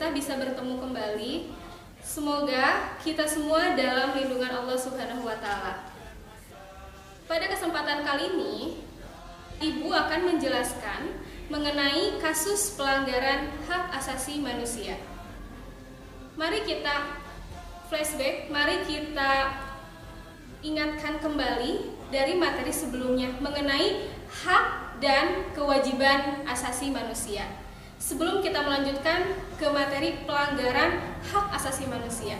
kita bisa bertemu kembali. Semoga kita semua dalam lindungan Allah Subhanahu wa Ta'ala. Pada kesempatan kali ini, Ibu akan menjelaskan mengenai kasus pelanggaran hak asasi manusia. Mari kita flashback, mari kita ingatkan kembali dari materi sebelumnya mengenai hak dan kewajiban asasi manusia. Sebelum kita melanjutkan ke materi pelanggaran hak asasi manusia.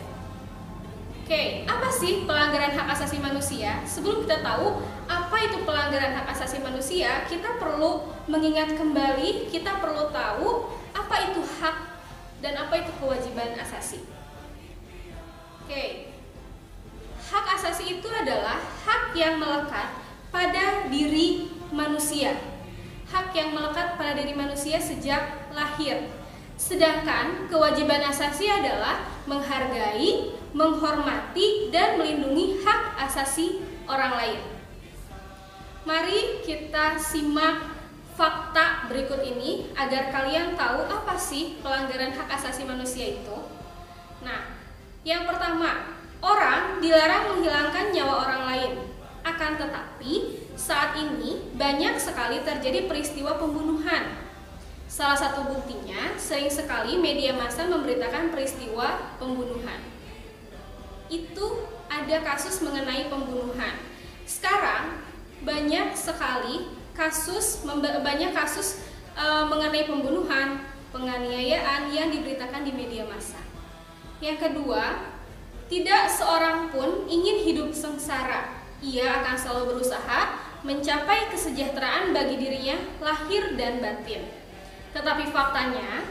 Oke, apa sih pelanggaran hak asasi manusia? Sebelum kita tahu apa itu pelanggaran hak asasi manusia, kita perlu mengingat kembali, kita perlu tahu apa itu hak dan apa itu kewajiban asasi. Oke, hak asasi itu adalah hak yang melekat pada diri manusia. Hak yang melekat pada diri manusia sejak lahir. Sedangkan kewajiban asasi adalah menghargai, menghormati, dan melindungi hak asasi orang lain. Mari kita simak fakta berikut ini agar kalian tahu apa sih pelanggaran hak asasi manusia itu. Nah, yang pertama, orang dilarang menghilangkan nyawa orang lain. Akan tetapi, saat ini banyak sekali terjadi peristiwa pembunuhan. Salah satu buktinya, sering sekali media massa memberitakan peristiwa pembunuhan. Itu ada kasus mengenai pembunuhan. Sekarang banyak sekali kasus mengenai pembunuhan, penganiayaan yang diberitakan di media massa. Yang kedua, tidak seorang pun ingin hidup sengsara. Ia akan selalu berusaha mencapai kesejahteraan bagi dirinya lahir dan batin. Tetapi faktanya,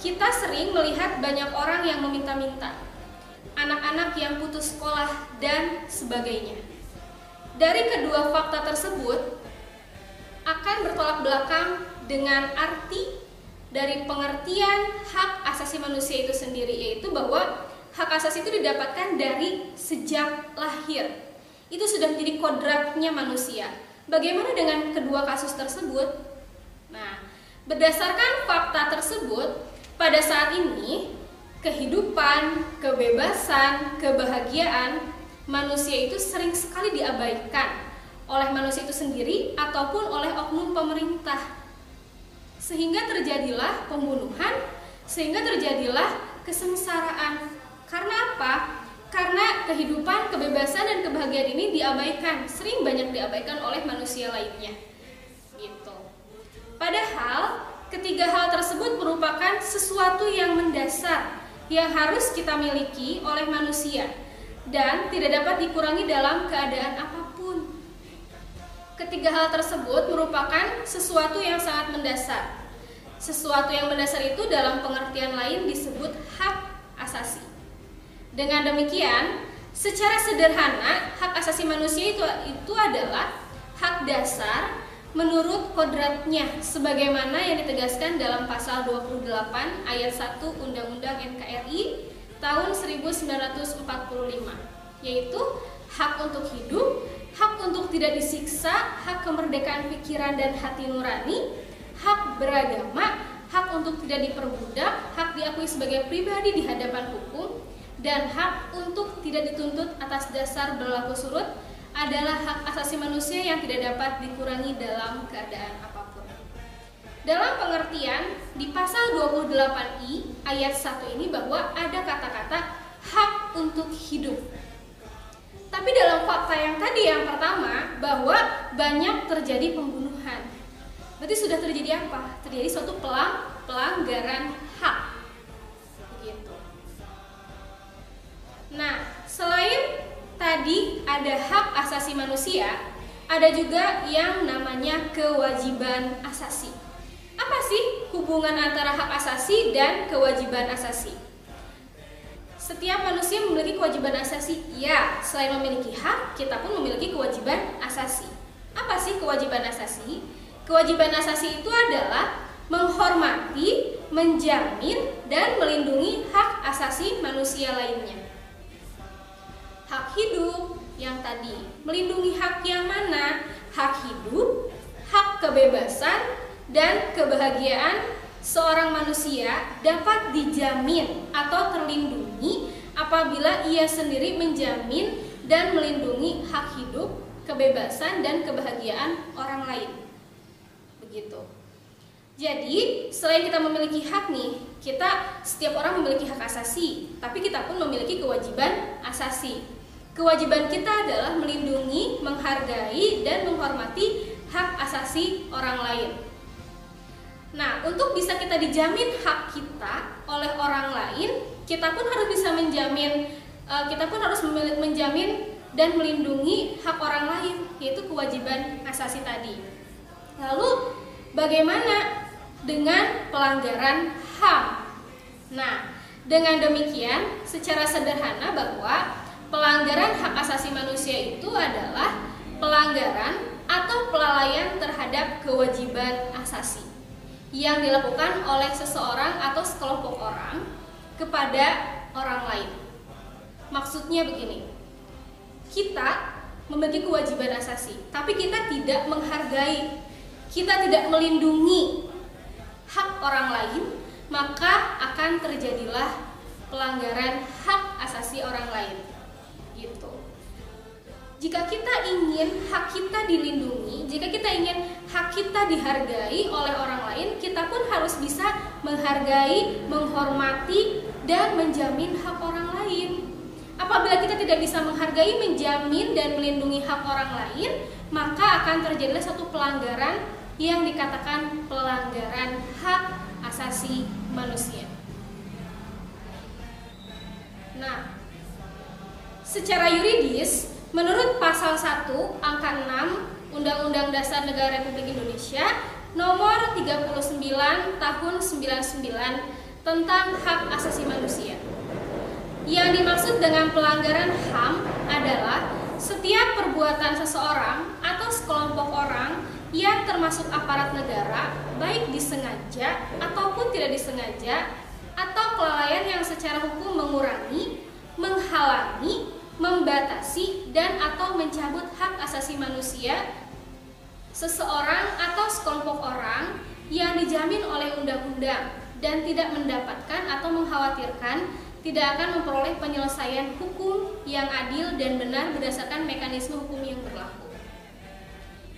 kita sering melihat banyak orang yang meminta-minta, anak-anak yang putus sekolah, dan sebagainya. Dari kedua fakta tersebut akan bertolak belakang dengan arti dari pengertian hak asasi manusia itu sendiri, yaitu bahwa hak asasi itu didapatkan dari sejak lahir. Itu sudah menjadi kodratnya manusia. Bagaimana dengan kedua kasus tersebut? Nah, berdasarkan fakta tersebut, pada saat ini kehidupan, kebebasan, kebahagiaan manusia itu sering sekali diabaikan oleh manusia itu sendiri ataupun oleh oknum pemerintah. Sehingga terjadilah pembunuhan, sehingga terjadilah kesengsaraan. Karena apa? Karena kehidupan, kebebasan, dan kebahagiaan ini diabaikan, sering banyak diabaikan oleh manusia lainnya. Gitu. Padahal ketiga hal tersebut merupakan sesuatu yang mendasar yang harus kita miliki oleh manusia dan tidak dapat dikurangi dalam keadaan apapun. Ketiga hal tersebut merupakan sesuatu yang sangat mendasar. Sesuatu yang mendasar itu dalam pengertian lain disebut hak asasi. Dengan demikian, secara sederhana, hak asasi manusia itu adalah hak dasar menurut kodratnya sebagaimana yang ditegaskan dalam pasal 28 ayat 1 Undang-Undang NKRI tahun 1945, yaitu hak untuk hidup, hak untuk tidak disiksa, hak kemerdekaan pikiran dan hati nurani, hak beragama, hak untuk tidak diperbudak, hak diakui sebagai pribadi di hadapan hukum, dan hak untuk tidak dituntut atas dasar berlaku surut adalah hak asasi manusia yang tidak dapat dikurangi dalam keadaan apapun. Dalam pengertian di pasal 28I ayat 1 ini bahwa ada kata-kata hak untuk hidup. Tapi dalam fakta yang tadi yang pertama bahwa banyak terjadi pembunuhan. Berarti sudah terjadi apa? Terjadi suatu pelanggaran hak. Begitu. Nah, selain tadi ada hak asasi manusia, ada juga yang namanya kewajiban asasi. Apa sih hubungan antara hak asasi dan kewajiban asasi? Setiap manusia memiliki kewajiban asasi. Ya, selain memiliki hak, kita pun memiliki kewajiban asasi. Apa sih kewajiban asasi? Kewajiban asasi itu adalah menghormati, menjamin, dan melindungi hak asasi manusia lainnya. Hak hidup yang tadi, melindungi hak yang mana? Hak hidup, hak kebebasan, dan kebahagiaan seorang manusia dapat dijamin atau terlindungi apabila ia sendiri menjamin dan melindungi hak hidup, kebebasan, dan kebahagiaan orang lain. Begitu. Jadi, selain kita memiliki hak nih, setiap orang memiliki hak asasi, tapi kita pun memiliki kewajiban asasi. Kewajiban kita adalah melindungi, menghargai, dan menghormati hak asasi orang lain. Nah, untuk bisa kita dijamin hak kita oleh orang lain, kita pun harus bisa menjamin dan melindungi hak orang lain, yaitu kewajiban asasi tadi. Lalu, bagaimana dengan pelanggaran HAM? Nah, dengan demikian, secara sederhana bahwa pelanggaran hak asasi manusia itu adalah pelanggaran atau kelalaian terhadap kewajiban asasi yang dilakukan oleh seseorang atau sekelompok orang kepada orang lain. Maksudnya begini, kita memiliki kewajiban asasi, tapi kita tidak menghargai, kita tidak melindungi hak orang lain, maka akan terjadilah pelanggaran hak asasi orang lain. Gitu. Jika kita ingin hak kita dilindungi, jika kita ingin hak kita dihargai oleh orang lain, kita pun harus bisa menghargai, menghormati, dan menjamin hak orang lain. Apabila kita tidak bisa menghargai, menjamin, dan melindungi hak orang lain, maka akan terjadilah satu pelanggaran yang dikatakan pelanggaran hak asasi manusia. Nah, secara yuridis, menurut pasal 1 angka 6 Undang-Undang Dasar Negara Republik Indonesia nomor 39 tahun 99 tentang hak asasi manusia, yang dimaksud dengan pelanggaran HAM adalah setiap perbuatan seseorang atau sekelompok orang yang termasuk aparat negara, baik disengaja ataupun tidak disengaja, atau kelalaian yang secara hukum mengurangi, menghalangi, membatasi, dan atau mencabut hak asasi manusia seseorang atau sekelompok orang yang dijamin oleh undang-undang dan tidak mendapatkan atau mengkhawatirkan tidak akan memperoleh penyelesaian hukum yang adil dan benar berdasarkan mekanisme hukum yang berlaku.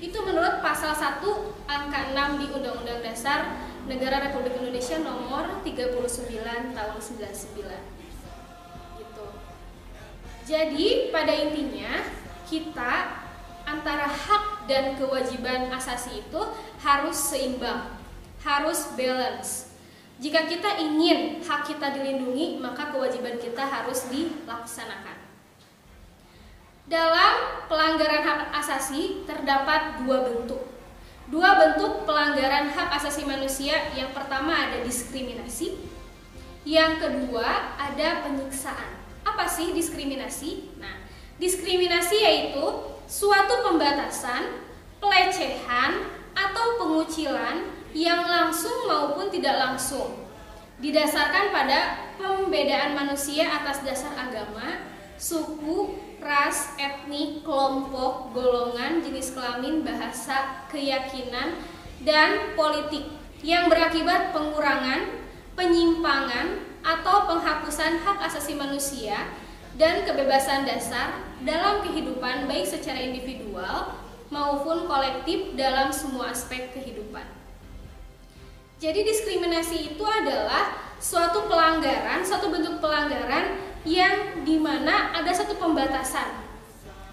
Itu menurut pasal 1 angka 6 di Undang-Undang Dasar Negara Republik Indonesia nomor 39 tahun 99. Gitu. Jadi pada intinya kita antara hak dan kewajiban asasi itu harus seimbang, harus balance. Jika kita ingin hak kita dilindungi, maka kewajiban kita harus dilaksanakan. Dalam pelanggaran hak asasi terdapat dua bentuk. Dua bentuk pelanggaran hak asasi manusia. Yang pertama ada diskriminasi, yang kedua ada penyiksaan. Apa sih diskriminasi? Nah, diskriminasi yaitu suatu pembatasan, pelecehan, atau pengucilan yang langsung maupun tidak langsung didasarkan pada pembedaan manusia atas dasar agama, suku, ras, etnik, kelompok, golongan, jenis kelamin, bahasa, keyakinan, dan politik yang berakibat pengurangan, penyimpangan, atau penghapusan hak asasi manusia dan kebebasan dasar dalam kehidupan baik secara individual maupun kolektif dalam semua aspek kehidupan. Jadi diskriminasi itu adalah suatu pelanggaran, suatu bentuk pelanggaran yang dimana ada satu pembatasan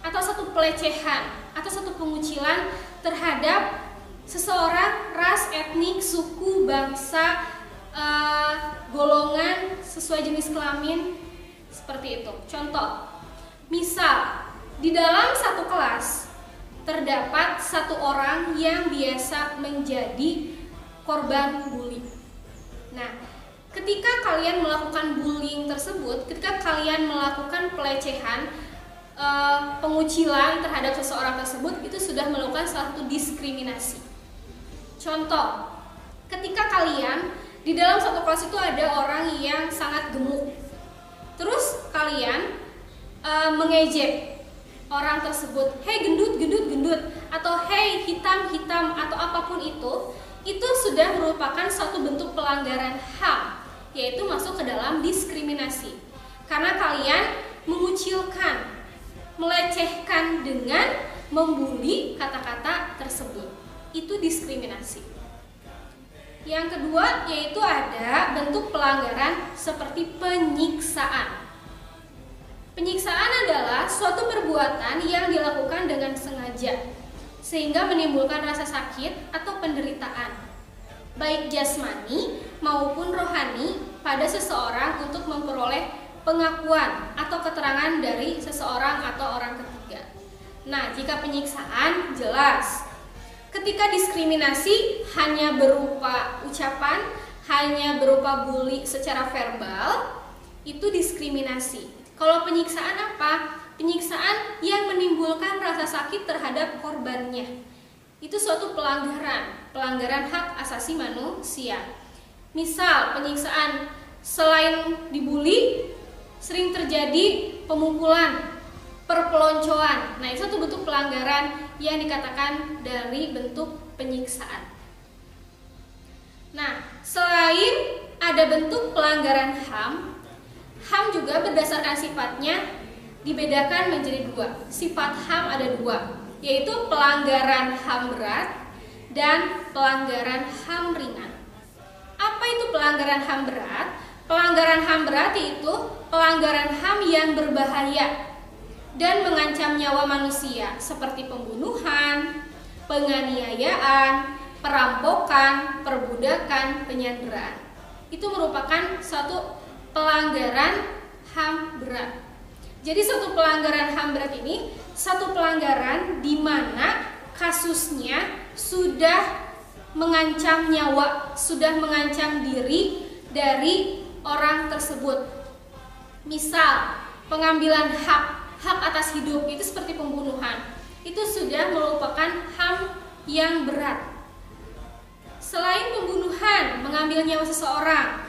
atau satu pelecehan atau satu pengucilan terhadap seseorang, ras, etnik, suku, bangsa, golongan, sesuai jenis kelamin, seperti itu. Contoh, misal di dalam satu kelas terdapat satu orang yang biasa menjadi korban bully. Nah, ketika kalian melakukan bullying tersebut, ketika kalian melakukan pelecehan, pengucilan terhadap seseorang tersebut, itu sudah melakukan salah satu diskriminasi. Contoh, ketika kalian di dalam satu kelas itu ada orang yang sangat gemuk, terus kalian mengejek orang tersebut, "Hei gendut, gendut, gendut," atau "Hei hitam, hitam," atau apapun itu itu sudah merupakan suatu bentuk pelanggaran HAM, yaitu masuk ke dalam diskriminasi. Karena kalian mengucilkan, melecehkan dengan membuli kata-kata tersebut. Itu diskriminasi. Yang kedua yaitu ada bentuk pelanggaran seperti penyiksaan. Penyiksaan adalah suatu perbuatan yang dilakukan dengan sengaja sehingga menimbulkan rasa sakit atau penderitaan, baik jasmani maupun rohani pada seseorang untuk memperoleh pengakuan atau keterangan dari seseorang atau orang ketiga. Nah, jika penyiksaan jelas. Ketika diskriminasi hanya berupa ucapan, hanya berupa bully secara verbal, itu diskriminasi. Kalau penyiksaan apa? Penyiksaan yang menimbulkan rasa sakit terhadap korbannya. Itu suatu pelanggaran hak asasi manusia. Misal penyiksaan selain dibully, sering terjadi pemukulan, perpeloncoan. Nah, itu satu bentuk pelanggaran yang dikatakan dari bentuk penyiksaan. Nah, selain ada bentuk pelanggaran HAM, HAM juga berdasarkan sifatnya dibedakan menjadi dua. Sifat HAM ada dua, yaitu pelanggaran HAM berat dan pelanggaran HAM ringan. Apa itu pelanggaran HAM berat? Pelanggaran HAM berat yaitu pelanggaran HAM yang berbahaya dan mengancam nyawa manusia seperti pembunuhan, penganiayaan, perampokan, perbudakan, penyanderaan. Itu merupakan suatu pelanggaran HAM berat. Jadi suatu pelanggaran HAM berat ini satu pelanggaran di mana kasusnya sudah mengancam nyawa, sudah mengancam diri dari orang tersebut. Misal pengambilan hak atas hidup itu seperti pembunuhan. Itu sudah merupakan HAM yang berat. Selain pembunuhan, mengambil nyawa seseorang,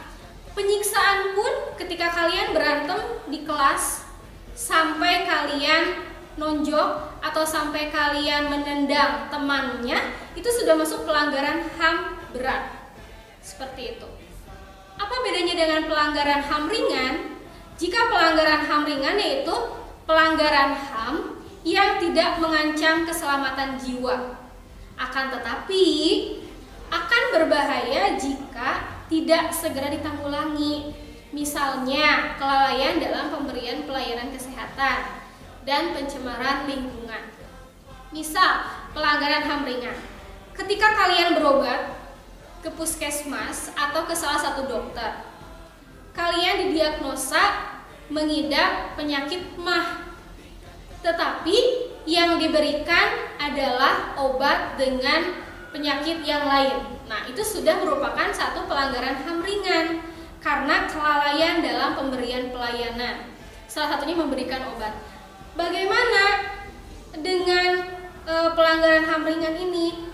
penyiksaan pun ketika kalian berantem di kelas sampai kalian nonjok atau sampai kalian menendang temannya, itu sudah masuk pelanggaran HAM berat. Seperti itu. Apa bedanya dengan pelanggaran HAM ringan? Jika pelanggaran HAM ringan yaitu pelanggaran HAM yang tidak mengancam keselamatan jiwa. Akan tetapi akan berbahaya jika tidak segera ditanggulangi. Misalnya kelalaian dalam pemberian pelayanan kesehatan dan pencemaran lingkungan. Misal pelanggaran HAM ringan. Ketika kalian berobat ke puskesmas atau ke salah satu dokter, kalian didiagnosa mengidap penyakit MAH. Tetapi yang diberikan adalah obat dengan penyakit yang lain. Nah, itu sudah merupakan satu pelanggaran HAM ringan karena kelalaian dalam pemberian pelayanan. Salah satunya memberikan obat. Bagaimana dengan pelanggaran HAM ringan ini?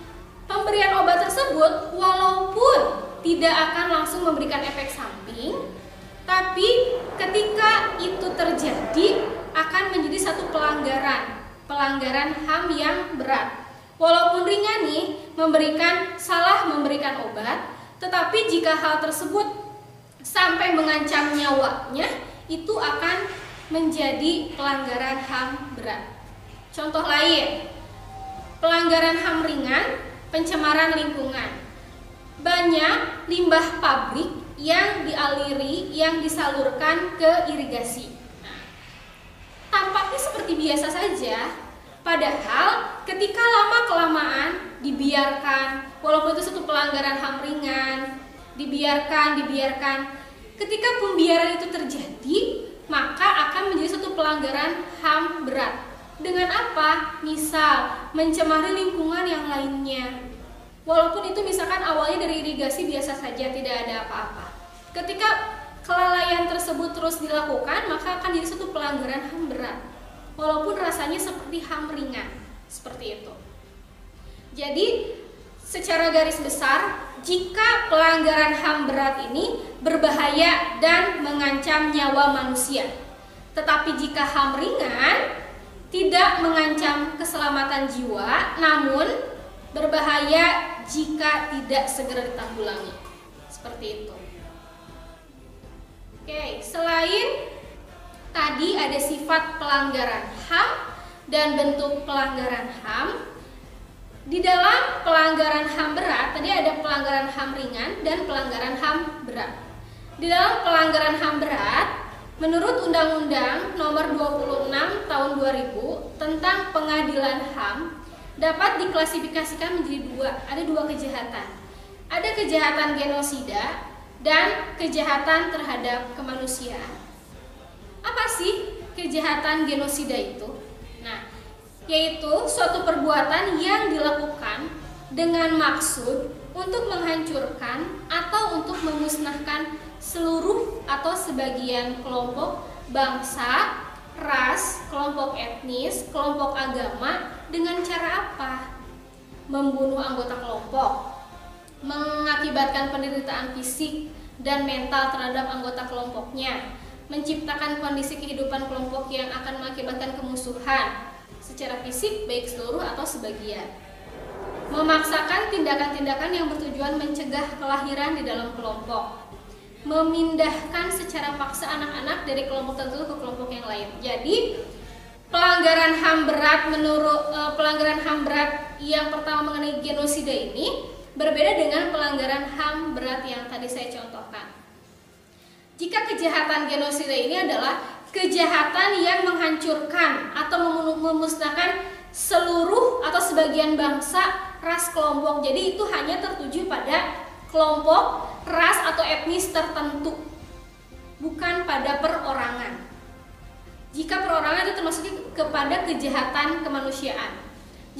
Pemberian obat tersebut walaupun tidak akan langsung memberikan efek samping, tapi ketika itu terjadi akan menjadi satu pelanggaran HAM yang berat. Walaupun ringan nih, salah memberikan obat, tetapi jika hal tersebut sampai mengancam nyawanya, itu akan menjadi pelanggaran HAM berat. Contoh lain, pelanggaran HAM ringan, pencemaran lingkungan. Banyak limbah pabrik yang dialiri, yang disalurkan ke irigasi. Nah, tampaknya seperti biasa saja, padahal ketika lama-kelamaan dibiarkan, walaupun itu satu pelanggaran HAM ringan, dibiarkan, ketika pembiaran itu terjadi, maka akan menjadi satu pelanggaran HAM berat. Dengan apa? Misal mencemari lingkungan yang lainnya. Walaupun itu misalkan awalnya dari irigasi biasa saja, tidak ada apa-apa. Ketika kelalaian tersebut terus dilakukan, maka akan jadi satu pelanggaran HAM berat. Walaupun rasanya seperti HAM ringan, seperti itu. Jadi secara garis besar, jika pelanggaran HAM berat ini berbahaya dan mengancam nyawa manusia. Tetapi jika HAM ringan tidak mengancam keselamatan jiwa, namun berbahaya jika tidak segera ditanggulangi. Seperti itu. Oke, selain tadi ada sifat pelanggaran HAM dan bentuk pelanggaran HAM, di dalam pelanggaran HAM berat tadi ada pelanggaran HAM ringan dan pelanggaran HAM berat. Di dalam pelanggaran HAM berat, menurut Undang-Undang Nomor 26 Tahun 2000 tentang Pengadilan HAM dapat diklasifikasikan menjadi ada dua kejahatan. Ada kejahatan genosida dan kejahatan terhadap kemanusiaan. Apa sih kejahatan genosida itu? Nah, yaitu suatu perbuatan yang dilakukan dengan maksud untuk menghancurkan atau untuk memusnahkan seluruh atau sebagian kelompok bangsa, ras, kelompok etnis, kelompok agama dengan cara apa? Membunuh anggota kelompok, mengakibatkan penderitaan fisik dan mental terhadap anggota kelompoknya, menciptakan kondisi kehidupan kelompok yang akan mengakibatkan kemusuhan secara fisik baik seluruh atau sebagian, memaksakan tindakan-tindakan yang bertujuan mencegah kelahiran di dalam kelompok, memindahkan secara paksa anak-anak dari kelompok tertentu ke kelompok yang lain. Jadi pelanggaran HAM berat menurut pelanggaran HAM berat yang pertama mengenai genosida ini berbeda dengan pelanggaran HAM berat yang tadi saya contohkan. Jika kejahatan genosida ini adalah kejahatan yang menghancurkan atau memusnahkan seluruh atau sebagian bangsa, ras, kelompok. Jadi itu hanya tertuju pada kelompok, ras atau etnis tertentu, bukan pada perorangan. Jika perorangan itu termasuk kepada kejahatan kemanusiaan.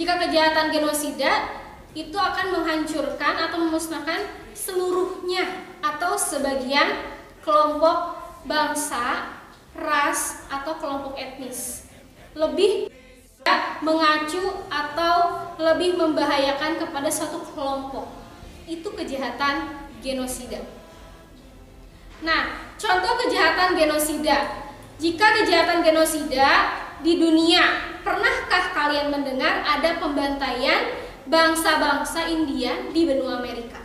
Jika kejahatan genosida itu akan menghancurkan atau memusnahkan seluruhnya atau sebagian kelompok bangsa, ras atau kelompok etnis, lebih mengacu atau lebih membahayakan kepada suatu kelompok. Itu kejahatan genosida. Nah, contoh kejahatan genosida. Jika kejahatan genosida di dunia, pernahkah kalian mendengar ada pembantaian bangsa-bangsa India di benua Amerika?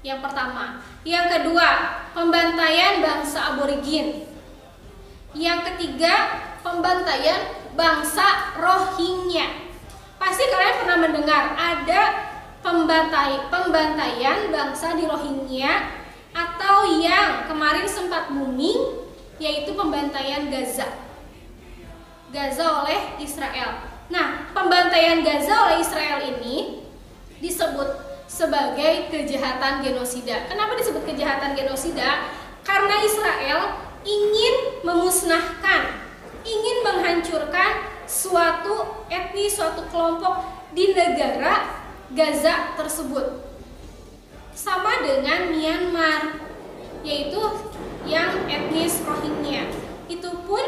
Yang pertama. Yang kedua, pembantaian bangsa aborigin. Yang ketiga, pembantaian bangsa Rohingya. Pasti kalian pernah mendengar ada pembantaian bangsa di Rohingya, atau yang kemarin sempat booming yaitu pembantaian Gaza oleh Israel. Nah, pembantaian Gaza oleh Israel ini disebut sebagai kejahatan genosida. Kenapa disebut kejahatan genosida? Karena Israel ingin memusnahkan, ingin menghancurkan suatu etnis, suatu kelompok di negara Gaza tersebut. Sama dengan Myanmar, yaitu yang etnis Rohingya, itu pun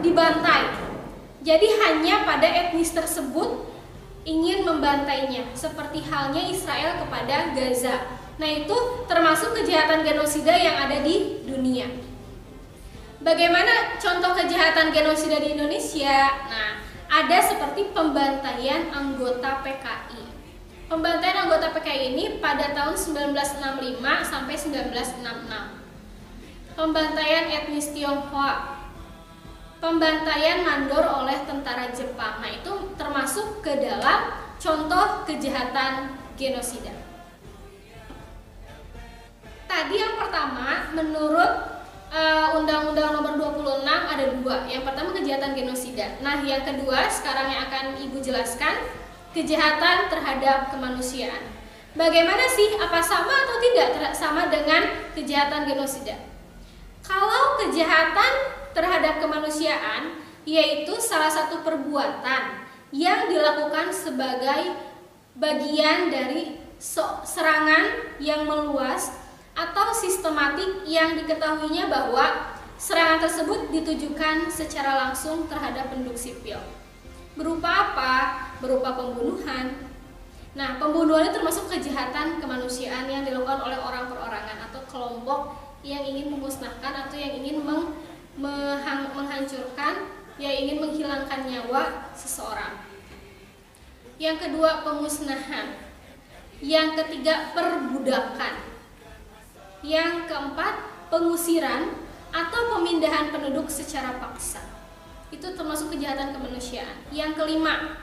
dibantai. Jadi hanya pada etnis tersebut ingin membantainya, seperti halnya Israel kepada Gaza. Nah, itu termasuk kejahatan genosida yang ada di dunia. Bagaimana contoh kejahatan genosida di Indonesia? Nah, ada seperti pembantaian anggota PKI. Pembantaian anggota PKI ini pada tahun 1965 sampai 1966. Pembantaian etnis Tionghoa, pembantaian mandor oleh tentara Jepang. Nah, itu termasuk ke dalam contoh kejahatan genosida. Tadi yang pertama, menurut Undang-Undang Nomor 26 ada dua. Yang pertama kejahatan genosida. Nah, yang kedua sekarang yang akan Ibu jelaskan, kejahatan terhadap kemanusiaan. Bagaimana sih? Apa sama atau tidak sama dengan kejahatan genosida? Kalau kejahatan terhadap kemanusiaan yaitu salah satu perbuatan yang dilakukan sebagai bagian dari serangan yang meluas atau sistematik yang diketahuinya bahwa serangan tersebut ditujukan secara langsung terhadap penduduk sipil. Berupa apa? Berupa pembunuhan. Nah, pembunuhan itu termasuk kejahatan kemanusiaan yang dilakukan oleh orang perorangan atau kelompok yang ingin memusnahkan atau yang ingin menghancurkan, yang ingin menghilangkan nyawa seseorang. Yang kedua, pemusnahan. Yang ketiga, perbudakan. Yang keempat, pengusiran atau pemindahan penduduk secara paksa. Itu termasuk kejahatan kemanusiaan. Yang kelima,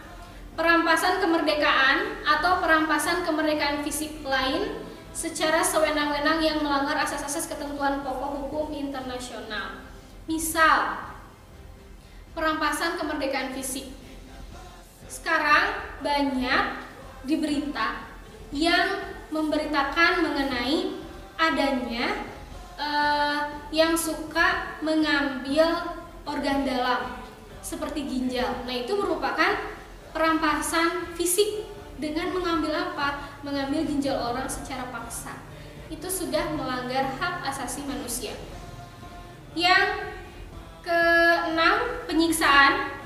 perampasan kemerdekaan atau perampasan kemerdekaan fisik lain secara sewenang-wenang yang melanggar asas-asas ketentuan pokok hukum internasional. Misal, perampasan kemerdekaan fisik. Sekarang banyak di berita yang memberitakan mengenai adanya yang suka mengambil organ dalam seperti ginjal. Nah, itu merupakan perampasan fisik dengan mengambil apa? Mengambil ginjal orang secara paksa. Itu sudah melanggar hak asasi manusia. Yang keenam, penyiksaan.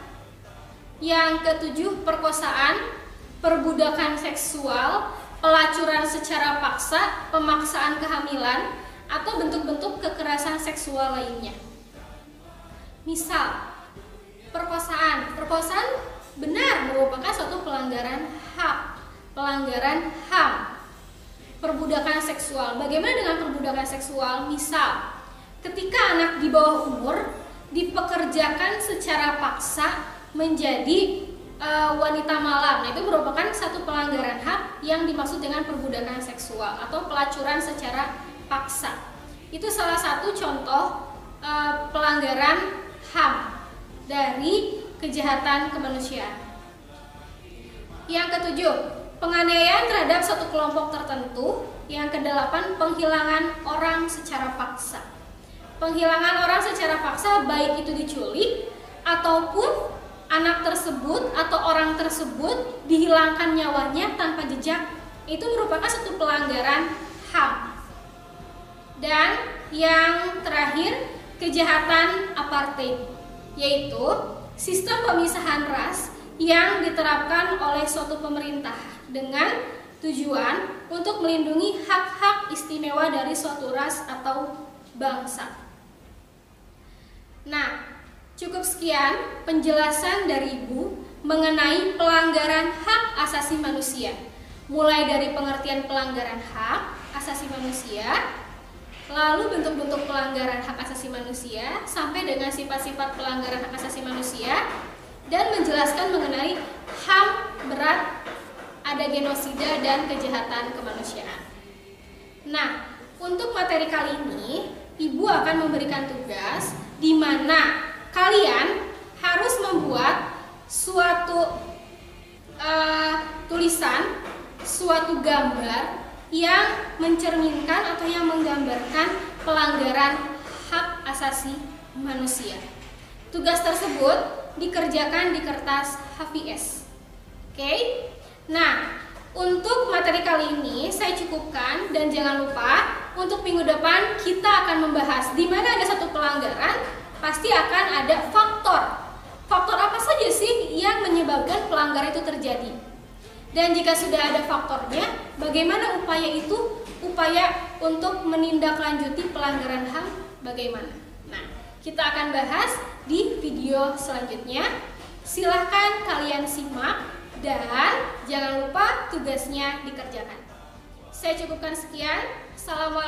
Yang ketujuh, perkosaan, perbudakan seksual, pelacuran secara paksa, pemaksaan kehamilan, atau bentuk-bentuk kekerasan seksual lainnya. Misal, perkosaan. Perkosaan benar merupakan suatu pelanggaran HAM. Perbudakan seksual. Bagaimana dengan perbudakan seksual? Misal, ketika anak di bawah umur dipekerjakan secara paksa menjadi wanita malam. Nah, itu merupakan satu pelanggaran HAM yang dimaksud dengan perbudakan seksual atau pelacuran secara paksa. Itu salah satu contoh pelanggaran HAM dari kejahatan kemanusiaan. Yang ketujuh, penganiayaan terhadap satu kelompok tertentu. Yang kedelapan, penghilangan orang secara paksa. Penghilangan orang secara paksa baik itu diculik ataupun anak tersebut atau orang tersebut dihilangkan nyawanya tanpa jejak, itu merupakan satu pelanggaran HAM. Dan yang terakhir, kejahatan apartheid, yaitu sistem pemisahan ras yang diterapkan oleh suatu pemerintah dengan tujuan untuk melindungi hak-hak istimewa dari suatu ras atau bangsa. Nah, cukup sekian penjelasan dari Ibu mengenai pelanggaran hak asasi manusia. Mulai dari pengertian pelanggaran hak asasi manusia, lalu bentuk-bentuk pelanggaran hak asasi manusia, sampai dengan sifat-sifat pelanggaran hak asasi manusia, dan menjelaskan mengenai HAM berat, ada genosida dan kejahatan kemanusiaan. Nah, untuk materi kali ini, Ibu akan memberikan tugas di mana kalian harus membuat suatu tulisan, suatu gambar yang mencerminkan atau yang menggambarkan pelanggaran hak asasi manusia. Tugas tersebut dikerjakan di kertas HVS. Oke? Nah, untuk materi kali ini saya cukupkan, dan jangan lupa untuk minggu depan kita akan membahas di mana ada satu pelanggaran, pasti akan ada faktor. Faktor apa saja sih yang menyebabkan pelanggaran itu terjadi? Dan jika sudah ada faktornya, bagaimana upaya itu? Upaya untuk menindaklanjuti pelanggaran HAM bagaimana? Nah, kita akan bahas di video selanjutnya. Silahkan kalian simak dan jangan lupa tugasnya dikerjakan. Saya cukupkan sekian. Assalamualaikum.